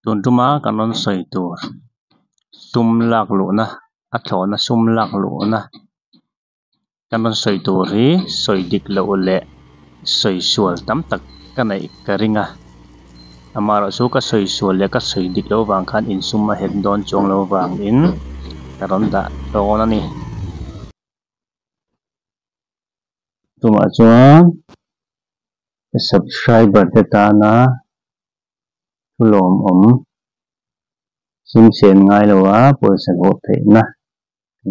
Tun tuma kanon soi tur sum lak lu na a thlawna sum lak lu na kanon soi tur hi soi dik lo le soi sual tam tak ka nei ka ringa amaro chu ka soi sual le ka soi dik lo wang khan in sum a het don chong lo wang in karon da ton ani tuma chuan subscriber te ta na lom sim sen ngai lo wa poisa ho the na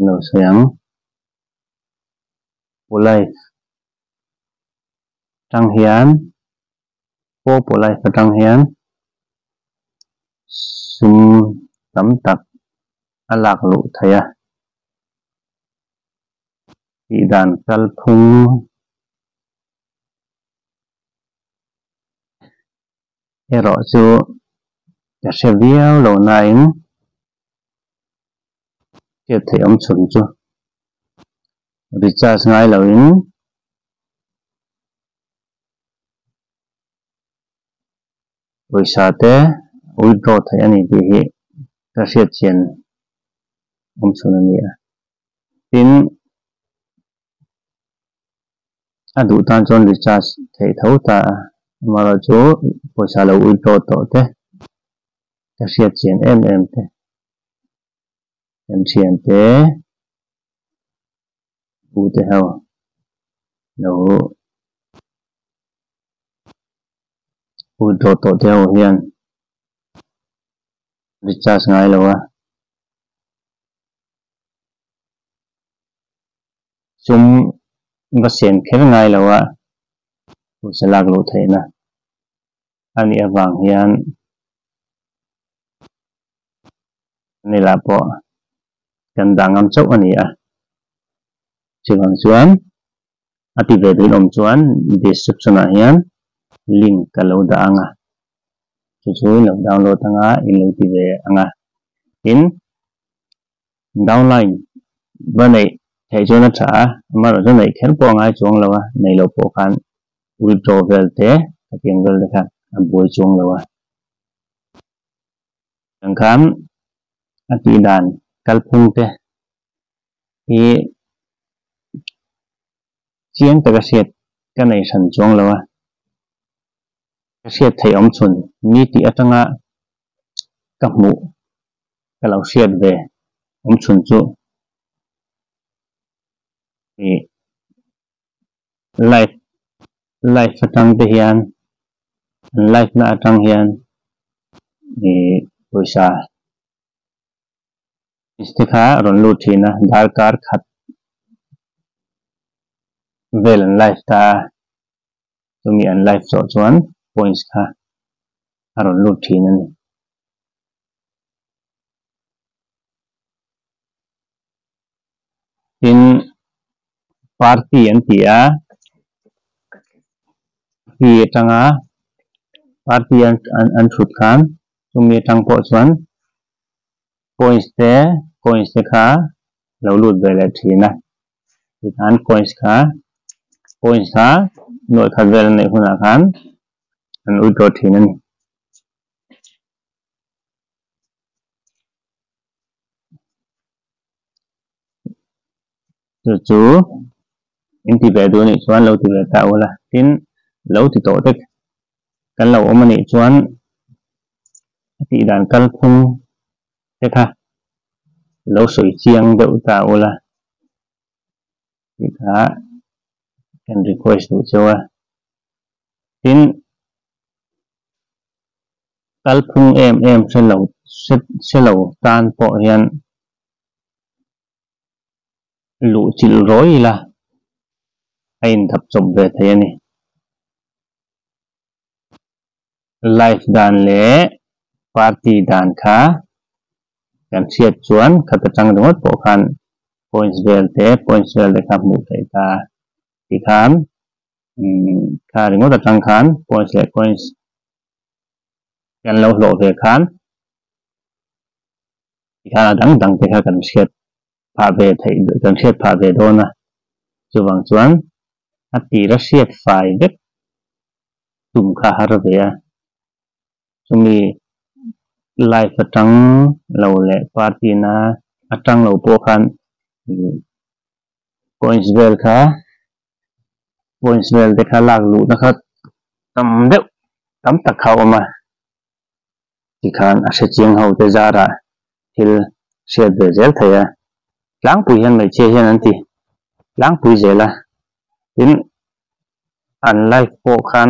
lo sayang polai tang hian polai tang hian sum tam tak alak lu thaya ti dan kal phung ero chu ya se viau lo na in ke theom chun chu recharge ngai lo in poisa te withdraw thai ani ti hi ka hriat chian chun ani a tin adu tan chon recharge thei tho ta mara chu poisa lo withdraw to te ka hriat chian em te em chian te u te ho lo withdraw to te ho hian recharge ngai lo wa sum nga sen kher ngai lo wa poisa lak lu thei na ani awang hian ni la po kan dangam chau ani a chiwang chuan ati ve din chuan description a hian link ka lo da anga chu lo download anga in lo ti ve anga in downline ba nei thei chona tha mar zo nei khen po ngai chuang lo wa nei lo po khan withdraw vel te ateng vel de khan an boi chuang lo wa ang kham ati dan kalphung te hi chiang ta ka siat ka nei san chuang lo wa ka siat thei chun mi ti atanga ka mu ka lo siat ve chun chu live atang te hian live na atang hian poisa istikha ron lu thina darkar khat vel live ta chumi an live so chuan points kha aron lu thina ni in party an tia hi tanga party an thut khan chumi tang po chuan points te kha lo lut vele thina an points kha noi khat vel nei huna khan an withdraw thina ni chu in ti ve du ni chuan lo ti ve ta wala tin lo ti to te kan lo omani chuan ti dan kal phung te kha lo soi chiang deuh ta wala ti kha kan request du chawa tin kal phung em se lo tan po hian lu chil roi la ain thap chop ve thai ani live dan le party dan kha kan siat chuan khata chang dot po khan points vel de kha mu thai ta ti khan kha ringo ta chang khan points kan lo hlo ve khan ti kha dang te kha kan siat pha ve thai kan siat pha ve do na chuwang chuan ati ra siat fai vet tum kha har ve a chumi lai phát trăng lâu lệ party na trăng lâu po khan Pointsville kha Pointsville te kha lak lu na kha tam deuh tam tak khau ma ti khan a se chiang ho te zara thil se de zel thaya lang pui hian mai che hian an ti lang pui zela tin an lai po khan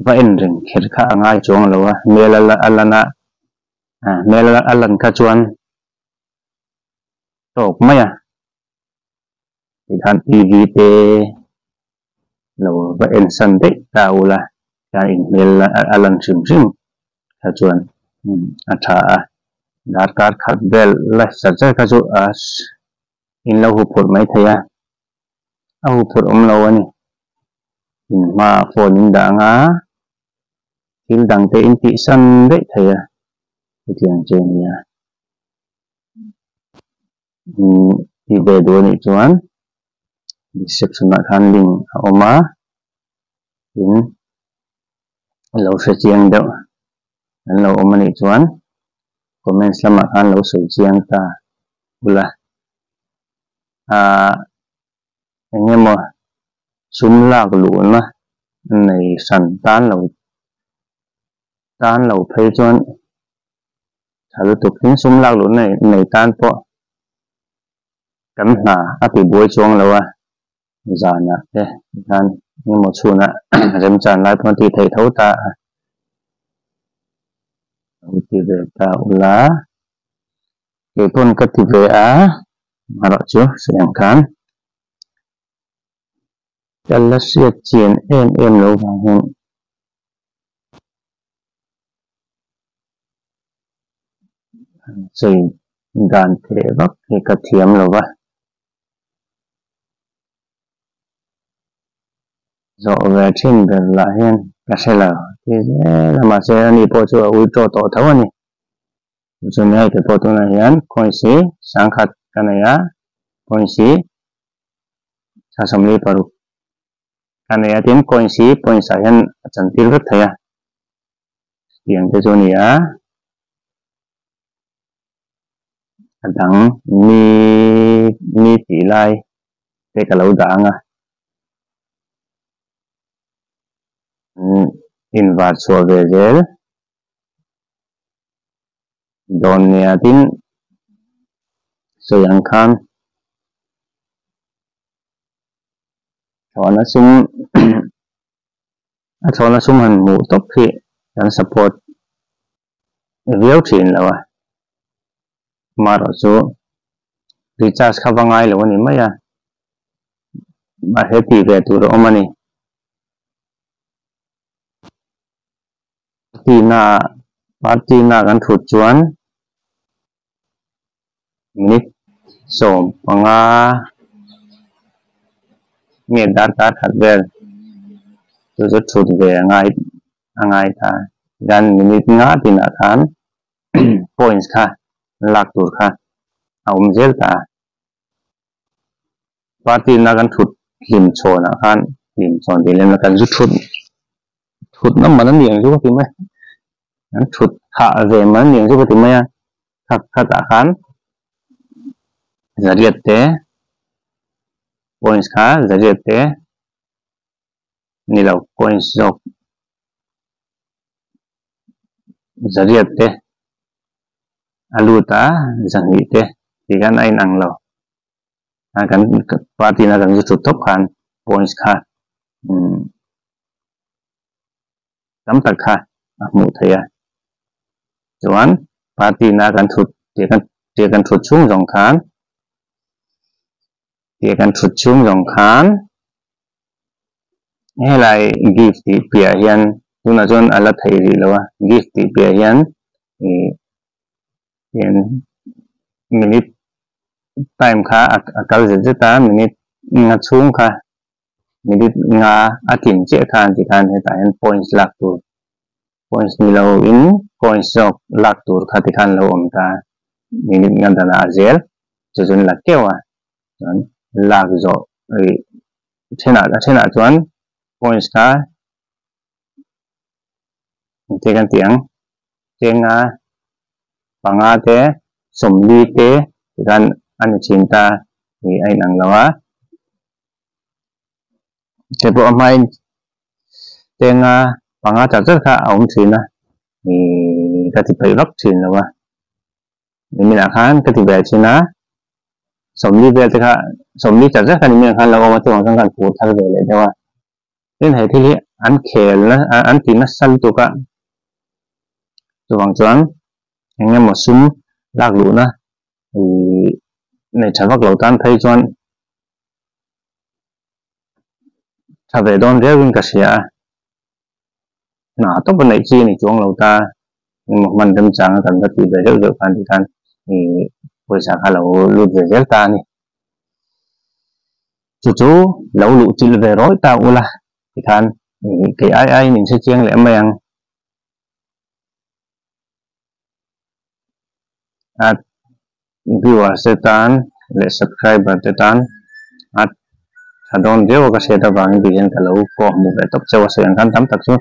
va en ring kher kha angai chong lowa mela alana mela alan kha chuan tok maya ti khan tv te lo va en san te ta ula ka in mela alan sim sim kha chuan atha dar kar khat bel la sa cha kha chu as in lo hu phur mai thaya a hu phur lo ani in ma phone in da nga thil dang te in ti san de thaya tiang chen ya ti ve do ni chuan reception khan ling oma in lo se chiang deuh an lo oma ni chuan comments lama khan lo soi chiang ta ula engemaw sum lak lu na nei san tan lo phei chuan thal tu phin sum lak lu nei tan po kan hna a ti buai chuang lowa zana te khan engemaw chhuna rem chan lai phon ti thei tho ta ti ve ta ula ke pon ka ti ve a maro chu siang khan la siat chien em lo bang hen sei dan the vak ke ka thiam lo wa zo ve thin ber la hen ka sela ti la ma se ani po chu u to to thaw ani chu nei te po tu na hian khoi si sang khat kanaya khoi si sa samli paru kanaya tin khoi si point sa hian chan tir vet thaya tiang te chu ni a adang mi ti lai te ka lo danga in var so ve zel don nia tin so yang khan thona sum han mu top khi kan support viau thin lawa maro chu recharge khawangai lo ni maya ma happy ve tu ro mani party na kan thut chuan minute som panga nge dar kar khat vel chu thut ve angai ta gan minute nga tina khan points kha lak tur kha aum zel ta party na kan thut him chona khan him chon de lem kan ju thut na man niang ju ki mai an thut kha ve man niang ju ki mai kha ta khan zariat te points kha zariat te ni lo points jok zariat te aluta zangi te ti kan ai nang lo kan party na kan ju top khan points kha tam tak kha mu thaya chuan party na kan thut te kan thut chung jong khan helai gift ti pia hian tuna chon ala thei ri lawa gift ti pia hian minute time kha akal zeta minute nga chung kha minute nga akin che khan ti khan heta hen points lak tur points ni lo in points jok lak tur kha ti khan lo om ta minute nga dana azel chun la kewa chuan lak zo thena chuan points kha te kan tiang tenga panga te somli te kan an chinta ni ai nang lawa te bo amai tenga panga chak chak kha aum china ni ka ti pai lok chin lawa ni mina khan ka ti ba china somli be te kha somli chak chak kan mina khan lawa ma tu kan kan pu thar ve le dawa nên hay thì ăn khèl nó ăn thì nó săn tụ cả tụ bằng choáng anh em một súng lạc lũ na thì này chả bắt đầu tan thấy choáng thà về đón rêu bên cả xia nã tốt bên này chi này choáng lâu ta nhưng một mình đâm sáng cần phải về rêu rêu phan thì tan thì buổi sáng hay là lụt về rêu ta này chú lâu lụt chỉ về rối ta u là thì tan cái ai mình sẽ chiang lẽ mày ăn at viewer setan le subscriber setan at thadon deu ka seta wang bigen kalau ko mu be tok chawa sayang kan tam tak so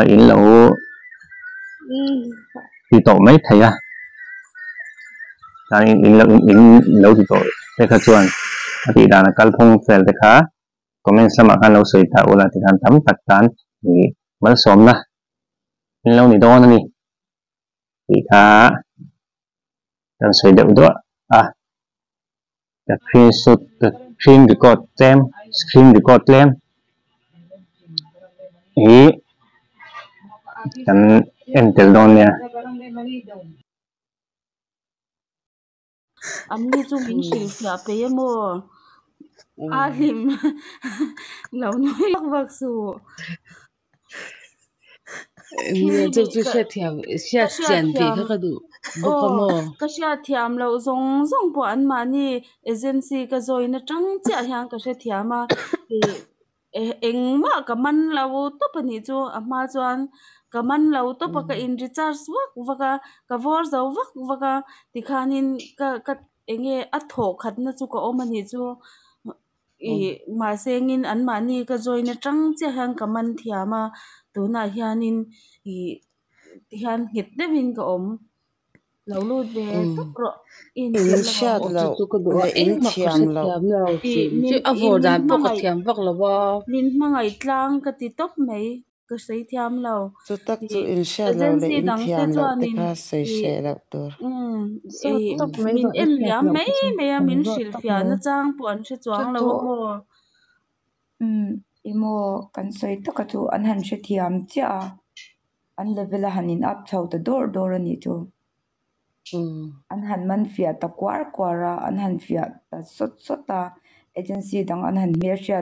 in lo ti to mai thaya ta in lo ti to te kha chuan ati dana kal phung fel te kha comment sama kan lo soi ta ula ti kan tam tak tan ni mal som na in lo ni don ni ti kha dan soi deu do the screen record them ý kan enter don nha Amni chu min shil fia pe mo alim lo noi lak vak su Ni chu sia chen ti kha du bokamo ka sia thiam lo zong po an ma ni agency ka join atang cha hyang ka se thiama eng ma ka man lo to pani chu ama chuan ka man lo to pa ka in recharge waka ka vor zo waka ti khanin ka enge a tho khat na chu ka omani chu ma sengin an ma ni ka join atang cha hyang ka man thiama tu na hianin hian hit devin ka om lo lu de pro in shat lo le in thiam lo chi avor dan po ka thiam vak lo wa min mangai tlang ka ti top mai ka sei thiam lo chu tak chu in shat lo le in thiam lo te kha sei she lo tur min en liam mai min shil fia na chang po an che chuang lo mo imo kan sei taka chu an han she thiam cha an level hanin up chho ta dor ani chu an han man fia ta kwara an han fia ta sot ta agency dang an han mer sha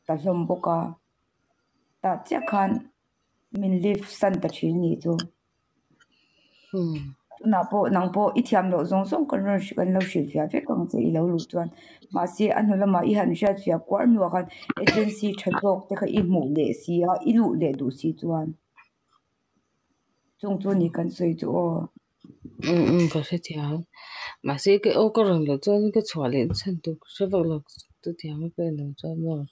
ta hlom boka ta cha khan min live san ta thi ni chu na po nang po I thiam lo zong kan ro shi kan lo shi fia fe kang che I lo lu chuan ma si an hula ma I han sha fia kwar nu kan agency thadok te kha I mu le si a I lu le du si chuan chung chu ni kan soi chu có thể thiam mà sẽ cái ô có rừng là cho những cái chua lên chân tôi sẽ vào là tôi thiam cái bên là cho mà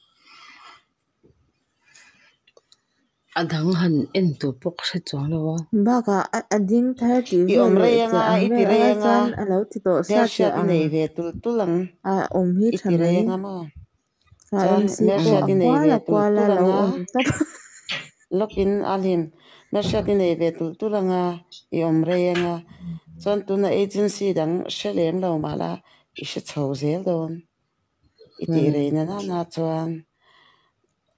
anh thằng hắn in tôi bốc sẽ chọn đâu baka ading thar ti I om re nga I ti re nga alo ti to sa che ang nei ve tu lang om hi I ti re nga ma MC kwala lo om top lokin alim mersha ti nei ve tu langa I om re nga chon tu na agency dang shelem lo mala I she chho zel don I ti re na chuan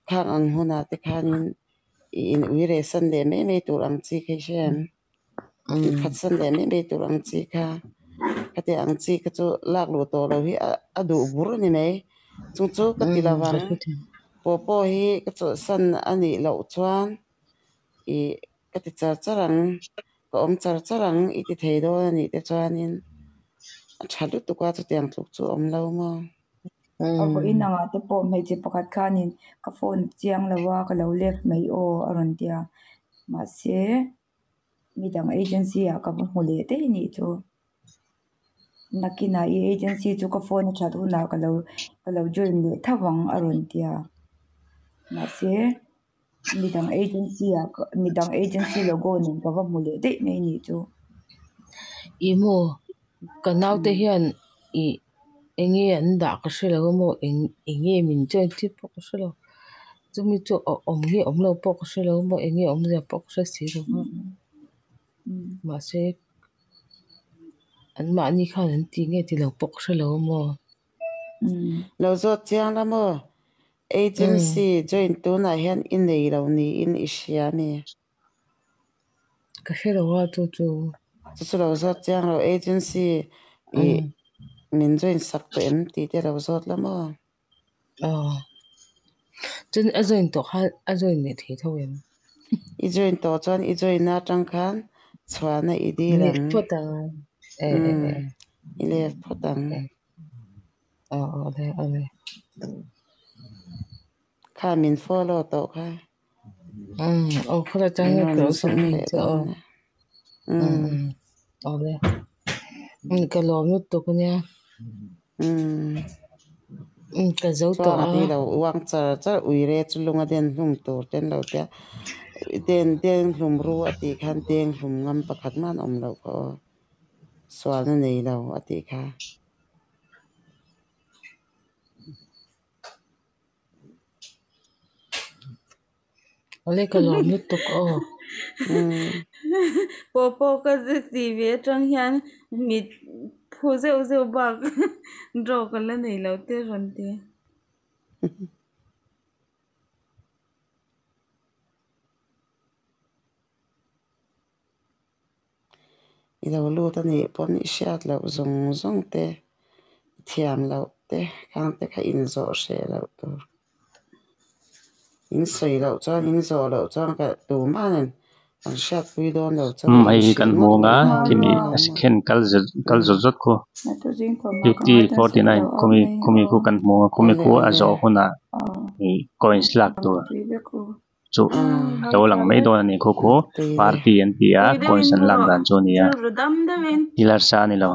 khang ang huna te khanin in uire san de me tur ang chi ke shem khat san de me tur ang chi kha kate ang chi ka chu lak lu to lo hi adu bur ni mai chung chu ka ti lawang po hi ka chu san ani lo chuan I ka ti charang ko om charang I ti thei do ni te chuanin chalu tu ka chu tiang tluk chu om lo mo avo inanga te po mai che pakhat khanin ka phone chiang lawa ka lo left mai o aron tia ma se midang agency a ka mu le te ni chu nakina I agency chu ka phone chat hu na ka lo join le thawang aron tia ma se midang agency logo nin ka va mule de mai ni chu imo kanau te hian I enge an da ka shelo mo enge min join ti po ka shelo chumi chu om lo po ka shelo mo enge om le po ka si ro ma se an ma ni khan an ti nge ti lo po ka shelo mo lo zo chiang la mo agency join tu na hian in nei lo ni in isia ni ka shelo wa tu chu lo zo chiang lo agency min join sak pe em ti te lo zo la mo chun a join to kha a join ni thi thoem I join to chuan I join na tang khan chhuana I di lang potang I le potang ale kha min follow to kha khala chang ko so ni to ale ka lo nu to ko nya ka zo to di lo wang char uire chulunga den hlum tur ten lo te den hlum ru ati khan den hlum ngam pakhat man om lo ko swal na nei lo ati kha ale ka lo nu to ko po ka ti ve tang hian mi phu zeu ba draw ka la nei lo te ron te I lo lu ta ni pon I shat lo zong te thiam lo te kang te kha in zo she lo tur in sei lo chuan in zo lo chuan ka tu manen an shat pui don lo chuan ai kan monga kimi asikhen kal zot ko 5049 kumi ko kan monga kumi ko azo huna I coins lak to chu to lang mai don ni ko party an tia coins an lang dan chu nia ilar sa ni lo